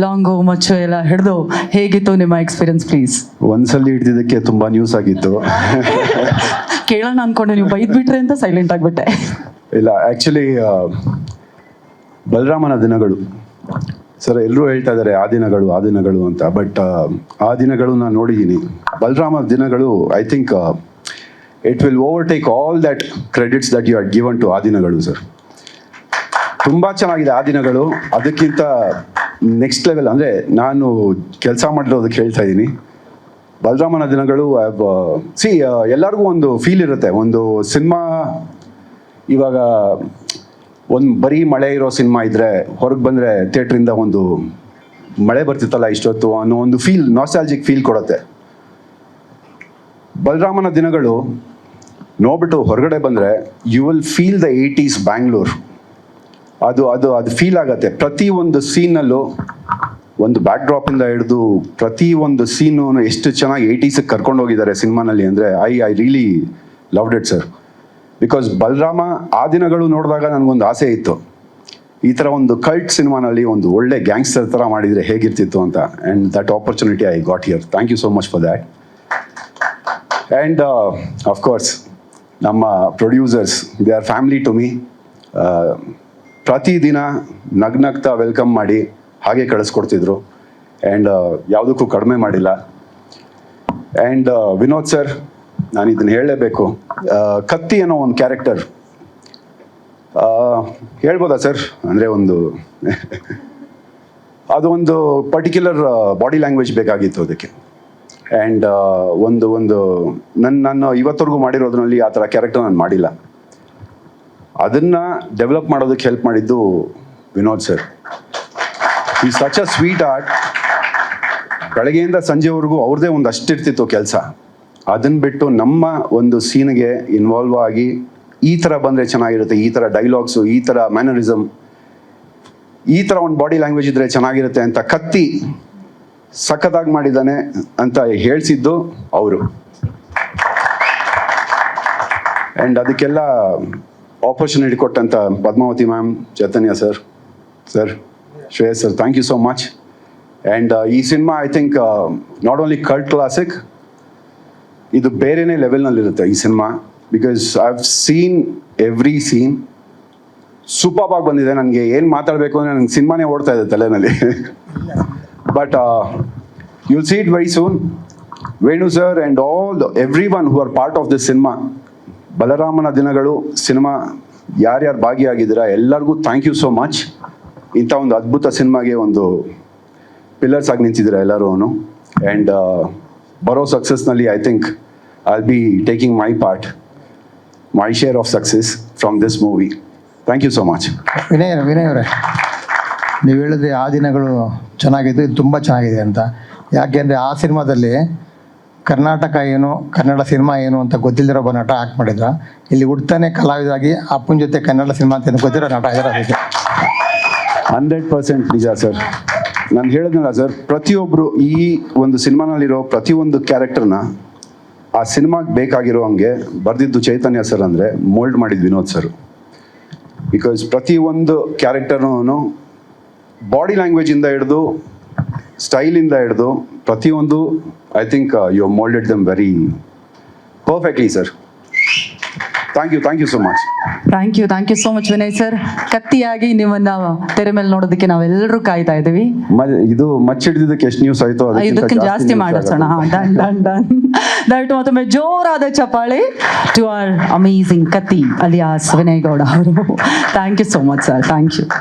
Long ಮಚ್ಚು ಎಲ್ಲ ಹಿಡಿದು ಹೇಗಿತ್ತು ನಿಮ್ಮ ಎಕ್ಸ್ಪೀರಿಯನ್ಸ್ ಪ್ಲೀಸ್? ಒಂದ್ಸಲಿ ಹಿಡಿದಿದ್ದಕ್ಕೆ ತುಂಬಾ ನ್ಯೂಸ್ ಆಗಿತ್ತು. ಕೇಳೋಣ ಅನ್ಕೊಂಡೆ, ನೀವು ಬೈದ್ಬಿಟ್ರೆ ಅಂತ ಸೈಲೆಂಟ್ ಆಗಿಬಿಟ್ಟೆ. ಇಲ್ಲ, ಆ್ಯಕ್ಚುಲಿ ಬಲರಾಮನ ದಿನಗಳು ಸರ್, ಎಲ್ಲರೂ ಹೇಳ್ತಾ ಇದ್ದಾರೆ ಆ ದಿನಗಳು ಅಂತ. ಬಟ್ ಆ ದಿನಗಳು ನಾನು ನೋಡಿದ್ದೀನಿ. ಬಲರಾಮ ದಿನಗಳು, I think it will overtake all that credits that you are given to ಆ ದಿನಗಳು ಸರ್. ತುಂಬ ಚೆನ್ನಾಗಿದೆ ಆ ದಿನಗಳು. ಅದಕ್ಕಿಂತ ನೆಕ್ಸ್ಟ್ ಲೆವೆಲ್ ಅಂದರೆ ನಾನು ಕೆಲಸ ಮಾಡಿರೋದಕ್ಕೆ ಹೇಳ್ತಾ ಇದ್ದೀನಿ. ಬಲರಾಮನ ದಿನಗಳು ಎಲ್ಲರಿಗೂ ಒಂದು ಫೀಲ್ ಇರುತ್ತೆ. ಒಂದು ಸಿನಿಮಾ ಇವಾಗ ಒಂದು ಬರೀ ಮಳೆ ಇರೋ ಸಿನಿಮಾ ಇದ್ದರೆ ಹೊರಗೆ ಬಂದರೆ ಥಿಯೇಟ್ರಿಂದ ಒಂದು ಮಳೆ ಬರ್ತಿತ್ತಲ್ಲ ಇಷ್ಟೊತ್ತು ಅನ್ನೋ ಒಂದು ಫೀಲ್, ನಾಸ್ಟಾಲ್ಜಿಕ್ ಫೀಲ್ ಕೊಡುತ್ತೆ. ಬಲರಾಮನ ದಿನಗಳು ನೋಡ್ಬಿಟ್ಟು ಹೊರಗಡೆ ಬಂದರೆ you will feel the 80s Bangalore. ಅದು ಫೀಲ್ ಆಗತ್ತೆ. ಪ್ರತಿ ಒಂದು ಸೀನಲ್ಲೂ ಒಂದು ಬ್ಯಾಕ್ ಡ್ರಾಪಿಂದ ಹಿಡಿದು ಪ್ರತಿ ಒಂದು ಸೀನು ಎಷ್ಟು ಚೆನ್ನಾಗಿ 80s ಕರ್ಕೊಂಡು ಹೋಗಿದ್ದಾರೆ ಸಿನಿಮಾನಲ್ಲಿ ಅಂದರೆ I really loved it sir. Because Balarama ಆ ದಿನಗಳು ನೋಡಿದಾಗ ನನಗೊಂದು ಆಸೆ ಇತ್ತು, ಈ ಥರ ಒಂದು ಕಲ್ಟ್ ಸಿನಿಮಾನಲ್ಲಿ ಒಂದು ಒಳ್ಳೆ ಗ್ಯಾಂಗ್ಸ್ಟರ್ ಥರ ಮಾಡಿದರೆ ಹೇಗಿರ್ತಿತ್ತು ಅಂತ. And that opportunity I got here. Thank you so much for that. And of course ನಮ್ಮ producers, they are family to me. ಪ್ರತಿದಿನ ನಗ್ನಗ್ತಾ ವೆಲ್ಕಮ್ ಮಾಡಿ ಹಾಗೆ ಕಳಿಸ್ಕೊಡ್ತಿದ್ರು. ಆ್ಯಂಡ್ ಯಾವುದಕ್ಕೂ ಕಡಿಮೆ ಮಾಡಿಲ್ಲ. ಆ್ಯಂಡ್ ವಿನೋದ್ ಸರ್, ನಾನು ಇದನ್ನು ಹೇಳಲೇಬೇಕು. ಕತ್ತಿ ಅನ್ನೋ ಒಂದು ಕ್ಯಾರೆಕ್ಟರ್ ಹೇಳ್ಬೋದಾ ಸರ್? ಅಂದರೆ ಅದೊಂದು ಪರ್ಟಿಕ್ಯುಲರ್ ಬಾಡಿ ಲ್ಯಾಂಗ್ವೇಜ್ ಬೇಕಾಗಿತ್ತು ಅದಕ್ಕೆ. ಆ್ಯಂಡ್ ನನ್ನ ಇವತ್ತರೆಗೂ ಮಾಡಿರೋದ್ರಲ್ಲಿ ಆ ಥರ ಕ್ಯಾರೆಕ್ಟರ್ ನಾನು ಮಾಡಿಲ್ಲ. ಅದನ್ನು ಡೆವಲಪ್ ಮಾಡೋದಕ್ಕೆ ಹೆಲ್ಪ್ ಮಾಡಿದ್ದು ವಿನೋದ್ ಸರ್. ಈ ಸಚ್ ಅ ಸ್ವೀಟ್ ಆರ್ಟ್. ಬೆಳಗ್ಗೆಯಿಂದ ಸಂಜೆವರೆಗೂ ಅವ್ರದ್ದೇ ಒಂದು ಅಷ್ಟಿರ್ತಿತ್ತು ಕೆಲಸ. ಅದನ್ನು ಬಿಟ್ಟು ನಮ್ಮ ಒಂದು ಸೀನ್ಗೆ ಇನ್ವಾಲ್ವ್ ಆಗಿ ಈ ಥರ ಬಂದರೆ ಚೆನ್ನಾಗಿರುತ್ತೆ, ಈ ಥರ ಡೈಲಾಗ್ಸು, ಈ ಥರ ಮ್ಯಾನರಿಸಮ್, ಈ ಥರ ಒಂದು ಬಾಡಿ ಲ್ಯಾಂಗ್ವೇಜ್ ಇದ್ದರೆ ಚೆನ್ನಾಗಿರುತ್ತೆ ಅಂತ ಕತ್ತಿ ಸಖತ್ತಾಗಿ ಮಾಡಿದ್ದಾನೆ ಅಂತ ಹೇಳಿಸಿದ್ದು ಅವರು. ಆ್ಯಂಡ್ ಅದಕ್ಕೆಲ್ಲ ಆಪರ್ಚುನಿಟಿ ಕೊಟ್ಟಂಥ Padmavati ma'am, Chaitanya sir, Shreyas sir, thank you so much. And ಈ cinema I think not only cult classic, ಇದು ಬೇರೆನೇ ಲೆವೆಲ್ನಲ್ಲಿರುತ್ತೆ ಈ cinema. Because I have seen every scene. Super ಆಗಿ ಬಂದಿದೆ. ನನಗೆ ಏನು ಮಾತಾಡಬೇಕು ಅಂದರೆ ನನಗೆ ಸಿನಿಮಾನೇ ಓಡ್ತಾ ಇದೆ ತಲೆನಲ್ಲಿ. But you will see it very soon. Venu sir and every one who are part of this cinema. ಬಲರಾಮನ ದಿನಗಳು ಸಿನಿಮಾ ಯಾರ್ಯಾರು ಭಾಗಿಯಾಗಿದ್ದೀರಾ ಎಲ್ಲರಿಗೂ ಥ್ಯಾಂಕ್ ಯು ಸೋ ಮಚ್. ಇಂಥ ಒಂದು ಅದ್ಭುತ ಸಿನಿಮಾಗೆ ಒಂದು ಪಿಲ್ಲರ್ಸ್ ಆಗಿ ನಿಂತಿದ್ದೀರಾ ಎಲ್ಲರೂ. ಆ್ಯಂಡ್ ಬರೋ ಸಕ್ಸಸ್ನಲ್ಲಿ I think I will be taking my part, my share of success from this movie. Thank you so much. Vinay ಅವರೇ, ನೀವು ಹೇಳಿದ್ರೆ ಆ ದಿನಗಳು ಚೆನ್ನಾಗಿದ್ದು, ಇದು ತುಂಬ ಚೆನ್ನಾಗಿದೆ ಅಂತ. ಯಾಕೆಂದರೆ ಆ ಸಿನಿಮಾದಲ್ಲಿ ಕರ್ನಾಟಕ ಏನು, ಕನ್ನಡ ಸಿನಿಮಾ ಏನು ಅಂತ ಗೊತ್ತಿಲ್ಲದಿರೋ ಒಬ್ಬ ನಟ ಆ್ಯಕ್ಟ್ ಮಾಡಿದ್ರ. ಇಲ್ಲಿ ಹುಡ್ತಾನೆ ಕಲಾವಿದಾಗಿ ಅಪ್ಪನ ಜೊತೆ ಕನ್ನಡ ಸಿನಿಮಾ ಅಂತ ಗೊತ್ತಿರೋ ನಟ ಇದ್ದಾರೆ. ಅದಕ್ಕೆ 100% ನಿಜ ಸರ್. ನಾನು ಹೇಳಿದ್ನಲ್ಲ ಸರ್, ಪ್ರತಿಯೊಬ್ಬರು ಈ ಒಂದು ಸಿನಿಮಾನಲ್ಲಿರೋ ಪ್ರತಿಯೊಂದು ಕ್ಯಾರೆಕ್ಟರ್ನ ಆ ಸಿನಿಮಾಗೆ ಬೇಕಾಗಿರೋ ಹಂಗೆ ಬರೆದಿದ್ದು ಚೈತನ್ಯ ಸರ್ ಅಂದರೆ ಮೋಲ್ಡ್ ಮಾಡಿದ್ದು ವಿನೋದ್ ಸರ್. ಬಿಕಾಸ್ ಪ್ರತಿಯೊಂದು ಕ್ಯಾರೆಕ್ಟರ್ನೂ ಬಾಡಿ ಲ್ಯಾಂಗ್ವೇಜಿಂದ ಹಿಡಿದು ಸ್ಟೈಲಿಂದ ಹಿಡಿದು ಪ್ರತಿಯೊಂದು I think you moulded them very perfectly sir. Thank you so much. Thank you so much Vinay sir. ಕತ್ತಿಯಾಗಿ ನಿಮ್ಮನ್ನ ತೆರೆ ಮೇಲೆ ನೋಡೋದಕ್ಕೆ ನಾವೆಲ್ಲರೂ ಕಾಯ್ತಾ ಇದ್ದೀವಿ. ಇದು ಮಚ್ಚಿಡಿದಕ್ಕೆ ಎಷ್ಟು ನ್ಯೂಸ್ ಆಯ್ತು ಇದಕ್ಕಿಂತ ಜಾಸ್ತಿ ಮಾಡಿಸೋಣ. ಡನ್. ದಯವಿಟ್ಟು ಮತ್ತೊಮ್ಮೆ ಜೋರಾದ ಚಪ್ಪಾಳೆ to our amazing Katti alias Vinay Gowda ಅವರು. Thank you so much sir. Thank you.